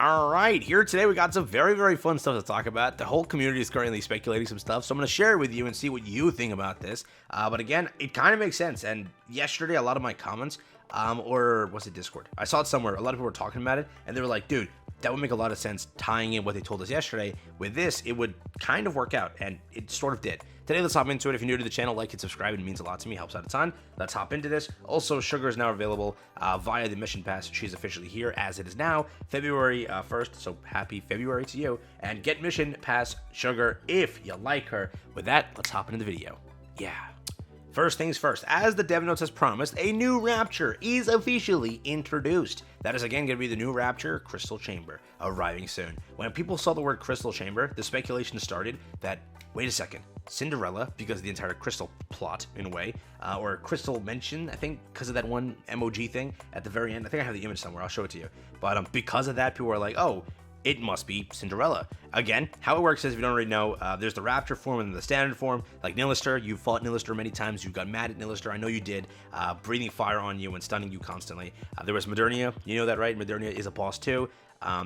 All right, here today we got some very fun stuff to talk about. The whole community is currently speculating some stuff, so I'm going to share it with you and see what you think about this. But again, it kind of makes sense. And yesterday, a lot of my comments, or was it Discord? I saw it somewhere. A lot of people were talking about it, and they were like, dude, that would make a lot of sense tying in what they told us yesterday. With this, it would kind of work out, and it sort of did. Today, let's hop into it. If you're new to the channel, like and subscribe. It means a lot to me, helps out a ton. Let's hop into this. Also, Sugar is now available via the Mission Pass. She's officially here as it is now, February 1st, so happy February to you. And get Mission Pass Sugar if you like her. With that, let's hop into the video. Yeah. First things first, as the dev notes has promised, a new Rapture is officially introduced. That is again going to be the new Rapture Crystal Chamber, arriving soon. When people saw the word Crystal Chamber, the speculation started that, wait a second, Cinderella, because of the entire crystal plot in a way, or crystal mention, I think, because of that one emoji thing at the very end. I think I have the image somewhere, I'll show it to you. But because of that, people were like, oh, it must be Cinderella. Again, how it works is, if you don't already know, there's the Rapture form and the standard form. Like Nilister, you fought Nilister many times. You got mad at Nilister. I know you did. Breathing fire on you and stunning you constantly. There was Modernia. You know that, right? Modernia is a boss too.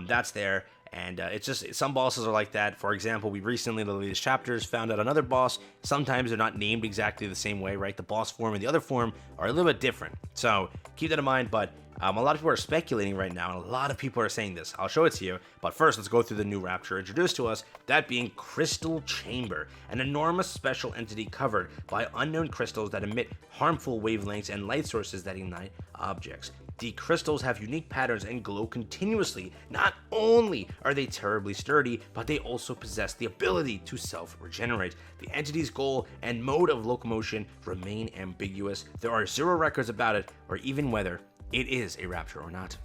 That's there. And it's just, some bosses are like that. For example, we recently, in the latest chapters, found out another boss. Sometimes they're not named exactly the same way, right? The boss form and the other form are a little bit different. So keep that in mind. But a lot of people are speculating right now, and a lot of people are saying this. I'll show it to you. But first, let's go through the new Rapture introduced to us, that being Crystal Chamber, an enormous special entity covered by unknown crystals that emit harmful wavelengths and light sources that ignite objects. The crystals have unique patterns and glow continuously. Not only are they terribly sturdy, but they also possess the ability to self-regenerate. The entity's goal and mode of locomotion remain ambiguous. There are zero records about it, or even whether it is a Rapture or not.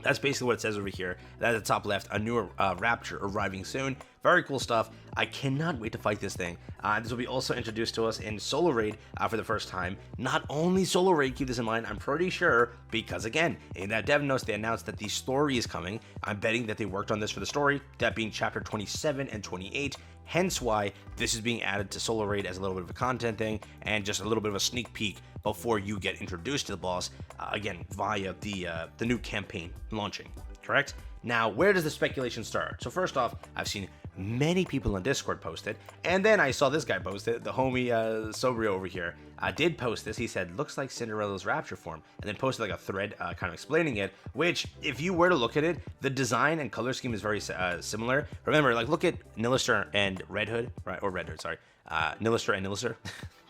That's basically what it says over here. That's at the top left, a new Rapture arriving soon. Very cool stuff. I cannot wait to fight this thing. This will be also introduced to us in Solo Raid for the first time. Not only Solo Raid, keep this in mind, I'm pretty sure, because again, in that dev notes, they announced that the story is coming. I'm betting that they worked on this for the story, that being chapter 27 and 28. Hence why this is being added to Solo Raid as a little bit of a content thing, and just a little bit of a sneak peek before you get introduced to the boss, again, via the new campaign launching, correct? Now, where does the speculation start? So first off, I've seen many people on Discord post it, and then I saw this guy post it, the homie Sobrio over here. Did post this. He said, looks like Cinderella's Rapture form, and then posted like a thread kind of explaining it, which, if you were to look at it, the design and color scheme is very similar. Remember, like, look at Nilister and Red Hood, right? Or Red Hood, sorry. Nilister and Nilister.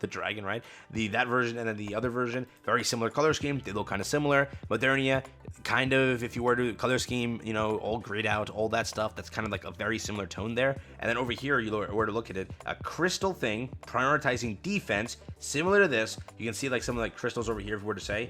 The dragon, right? That version and then the other version, very similar color scheme. They look kind of similar. Modernia, kind of, if you were to color scheme, you know, all grayed out, all that stuff, that's kind of like a very similar tone there. And then over here, you were to look at it, a crystal thing, prioritizing defense, similar to this. You can see like some of like crystals over here, if we were to say.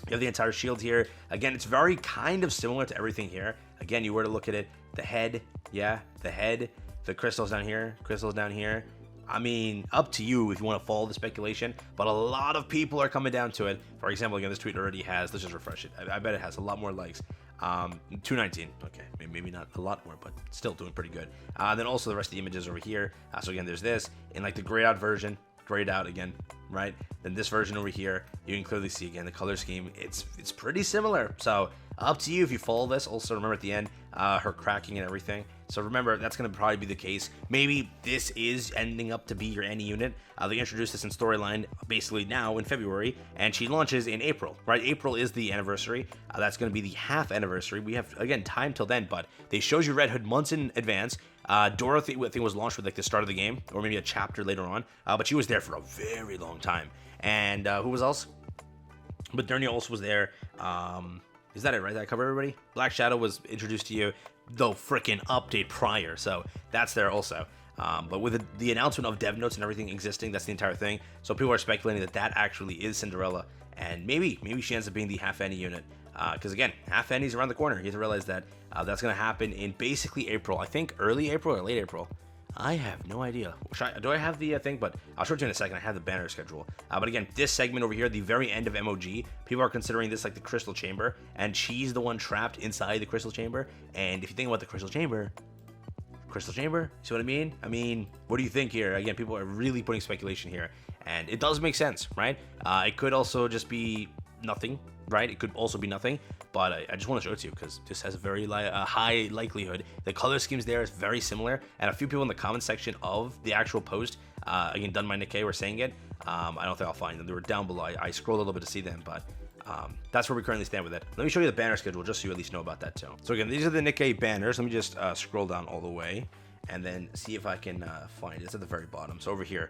You have the entire shield here. Again, it's very kind of similar to everything here. Again, you were to look at it, the head, yeah, the head, the crystals down here, crystals down here. I mean, up to you if you want to follow the speculation, but a lot of people are coming down to it. For example, again, this tweet already has, let's just refresh it. I bet it has a lot more likes. 219, okay, maybe not a lot more, but still doing pretty good. Then also the rest of the images over here. So again, there's this, in like the grayed out version, grayed out again, right? Then this version over here, you can clearly see again the color scheme. It's pretty similar. So up to you if you follow this. Also remember at the end, her cracking and everything. So remember, that's going to probably be the case. Maybe this is ending up to be your ANNI unit. They introduced this in storyline basically now in February, and she launches in April, right? April is the anniversary. That's going to be the half anniversary. We have, again, time till then, but they showed you Red Hood months in advance. Dorothy, I think, was launched with like the start of the game, or maybe a chapter later on, but she was there for a very long time. And who was else? But Modernia also was there. Is that it, right? Did I cover everybody? Black Shadow was introduced to you, though frickin' update prior, so that's there also. But with the announcement of dev notes and everything existing, that's the entire thing. So people are speculating that that actually is Cinderella, and maybe she ends up being the half ANNI unit. Because again, half ANNI's around the corner. You have to realize that that's going to happen in basically April. I think early April or late April. I have no idea. Do I have the thing? But I'll show it to you in a second. I have the banner schedule. But again, this segment over here, the very end of MOG, people are considering this like the Crystal Chamber, and she's the one trapped inside the Crystal Chamber. And if you think about the Crystal Chamber, see what I mean? I mean, what do you think here? Again, people are really putting speculation here, and it does make sense, right? It could also just be nothing, right? It could also be nothing. but I just want to show it to you because this has a very high likelihood. The color schemes there is very similar, and a few people in the comment section of the actual post, again, done by Nikke, were saying it. I don't think I'll find them. They were down below. I scrolled a little bit to see them, but that's where we currently stand with it. Let me show you the banner schedule just so you at least know about that too. So again, these are the Nikke banners. Let me just scroll down all the way and then see if I can find it. It's at the very bottom. So over here.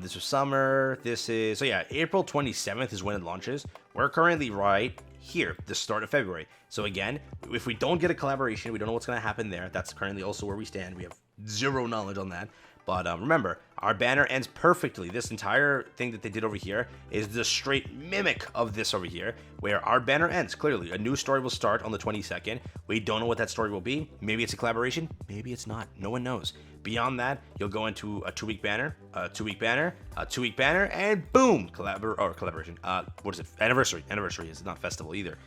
This is summer. This is, so yeah, April 27th is when it launches. We're currently right here, the start of February. So again, if we don't get a collaboration, we don't know what's going to happen there. That's currently also where we stand. We have zero knowledge on that. But remember, our banner ends perfectly. This entire thing that they did over here is the straight mimic of this over here, where our banner ends. Clearly, a new story will start on the 22nd. We don't know what that story will be. Maybe it's a collaboration. Maybe it's not. No one knows. Beyond that, you'll go into a 2-week banner, a 2-week banner, a 2-week banner, and boom, collaboration. What is it? Anniversary. Anniversary is not festival either.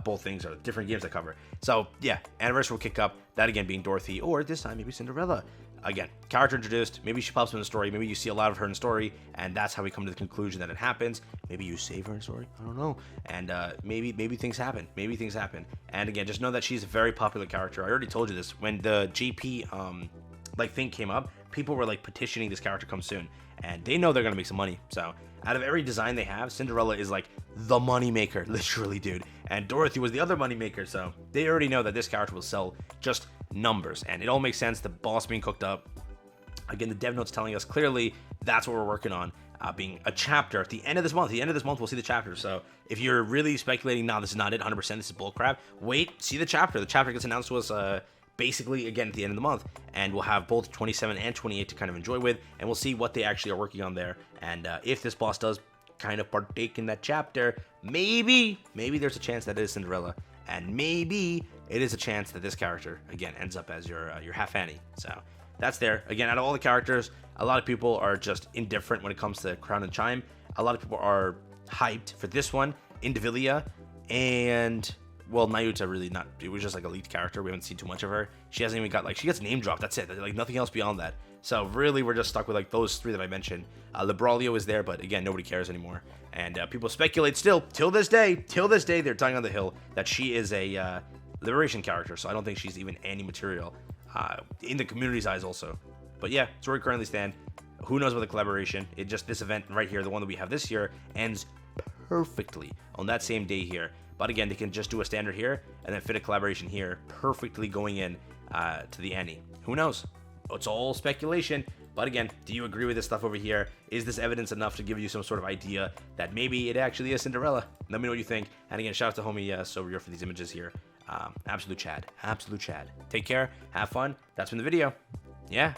Both things are different games that cover. So yeah, anniversary will kick up. That again being Dorothy, or this time maybe Cinderella. Again, character introduced, maybe she pops up in the story, maybe you see a lot of her in the story, and that's how we come to the conclusion that it happens. Maybe you save her in the story, I don't know. And maybe things happen, And again, just know that she's a very popular character. I already told you this, when the GP thing came up, people were like petitioning this character come soon, and they know they're gonna make some money. So out of every design they have, Cinderella is like the money maker, literally, dude. And Dorothy was the other money maker, so they already know that this character will sell just numbers, and it all makes sense. The boss being cooked up. Again, the dev note's telling us clearly that's what we're working on, being a chapter at the end of this month. We'll see the chapter. So if you're really speculating, nah, this is not it, 100%, this is bullcrap, wait, see the chapter. The chapter gets announced to us basically again at the end of the month, and we'll have both 27 and 28 to kind of enjoy with, and we'll see what they actually are working on there. And if this boss does kind of partake in that chapter, maybe there's a chance that it is Cinderella, and maybe it is a chance that this character again ends up as your half Annie. So that's there. Again, out of all the characters, a lot of people are just indifferent when it comes to Crown and Chime. A lot of people are hyped for this one, Indivilia, and well, Nayuta really not. It was just like a leaked character. We haven't seen too much of her. She hasn't even got she gets name dropped. That's it. Like nothing else beyond that. So really, we're just stuck with like those three that I mentioned. Libralio is there, but again, nobody cares anymore. And people speculate still till this day. They're dying on the hill that she is a Liberation character. So I don't think she's even Annie material in the community's eyes also. But yeah, that's where we currently stand. Who knows about the collaboration? It just this event right here, the one that we have this year, ends perfectly on that same day here. But again, they can just do a standard here and then fit a collaboration here, perfectly going in to the ANNI. Who knows? It's all speculation. But again, do you agree with this stuff over here? Is this evidence enough to give you some sort of idea that maybe it actually is Cinderella? Let me know what you think. And again, shout out to homie Sobrio for these images here. Absolute Chad. Take care. Have fun. That's been the video. Yeah.